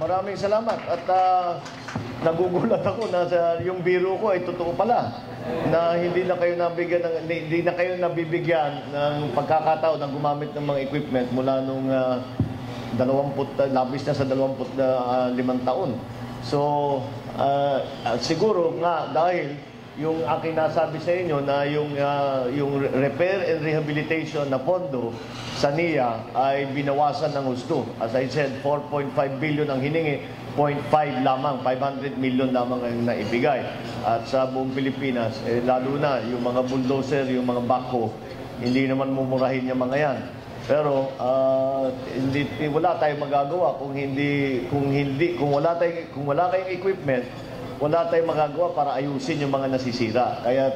Maraming salamat at nagugulat ako na yung biro ko ay totoo pala na hindi na kayo nabibigyan ng pagkakataon na gumamit ng mga equipment mula nung labis na sa 25 taon. So, siguro nga dahil yung aking nasabi sa inyo na yung repair and rehabilitation na pondo sa NIA ay binawasan ng husto. As I said, 4.5 billion ang hiningi, 0.5 lamang, 500 million lamang ang naibigay. At sa buong Pilipinas, lalo na yung mga bulldozer, yung mga backhoe, hindi naman mumurahin yung mga yan. Pero wala tayong magagawa kung wala kayong equipment, wala tayong magagawa para ayusin yung mga nasisira. Kaya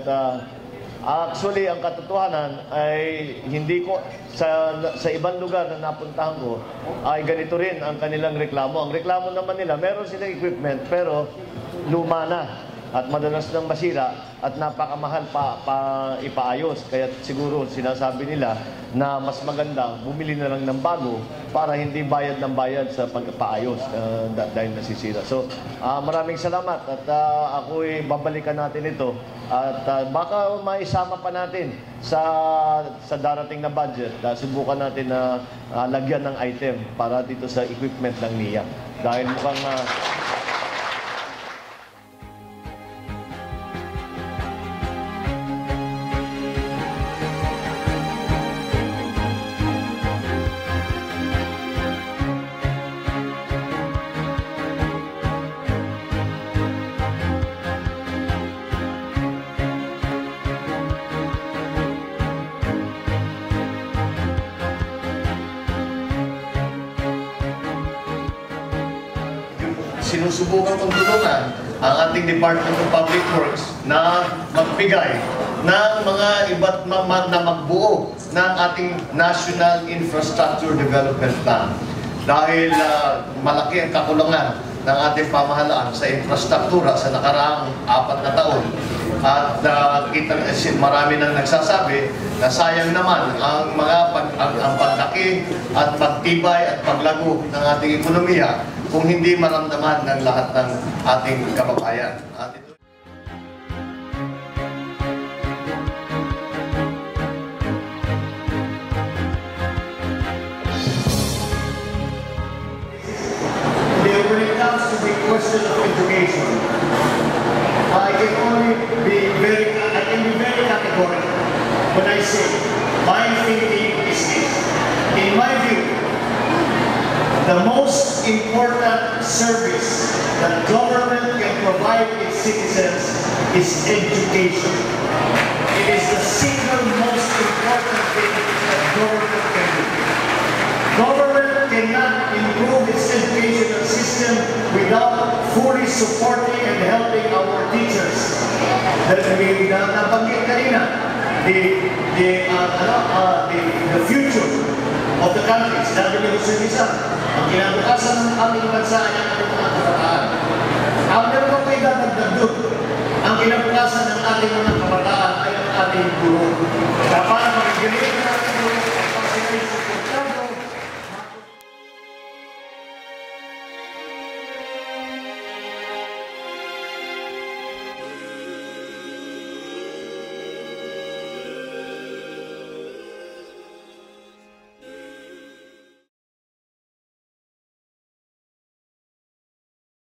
actually, ang katotohanan ay hindi ko sa ibang lugar na napuntahan ko ay ganito rin ang kanilang reklamo. Ang reklamo naman nila, meron silang equipment pero luma na at madalas nang masira at napakamahal pa ipaayos. Kaya siguro sinasabi nila na mas maganda bumili na lang ng bago para hindi bayad ng bayad sa pagpaayos dahil nasisira. So, maraming salamat at ako'y babalikan natin ito at baka maisama pa natin sa darating na budget. Subukan natin na lagyan ng item para dito sa equipment ng NIA. Dahil mukhang sinusubukan kong tulungan ang ating Department of Public Works na magbigay ng mga iba't na magbuo ng ating National Infrastructure Development Plan. Dahil malaki ang kakulangan ng ating pamahalaan sa infrastruktura sa nakaraang 4 na taon. At marami nang nagsasabi na sayang naman ang ang paglaki at pagtibay at paglago ng ating ekonomiya kung hindi maramdaman ng lahat ng ating kababayan. When it comes to the question of education, I can be very categorical when I say my thinking is this. In my view, the most important service that government can provide its citizens is education. It is the single most important thing that government can do. Government cannot improve its educational system without fully supporting and helping our teachers. Nabanggit kanina, the future of the country, sabi ni Jose Rizal, ang kinabukasan ng ating bansa ay ang ating mga kabataan. Ang meron ko kayo dadagdag doon, ang kinabukasan ng ating mga kabataan ay ang ating guro. Para mag-generate ng ating guro,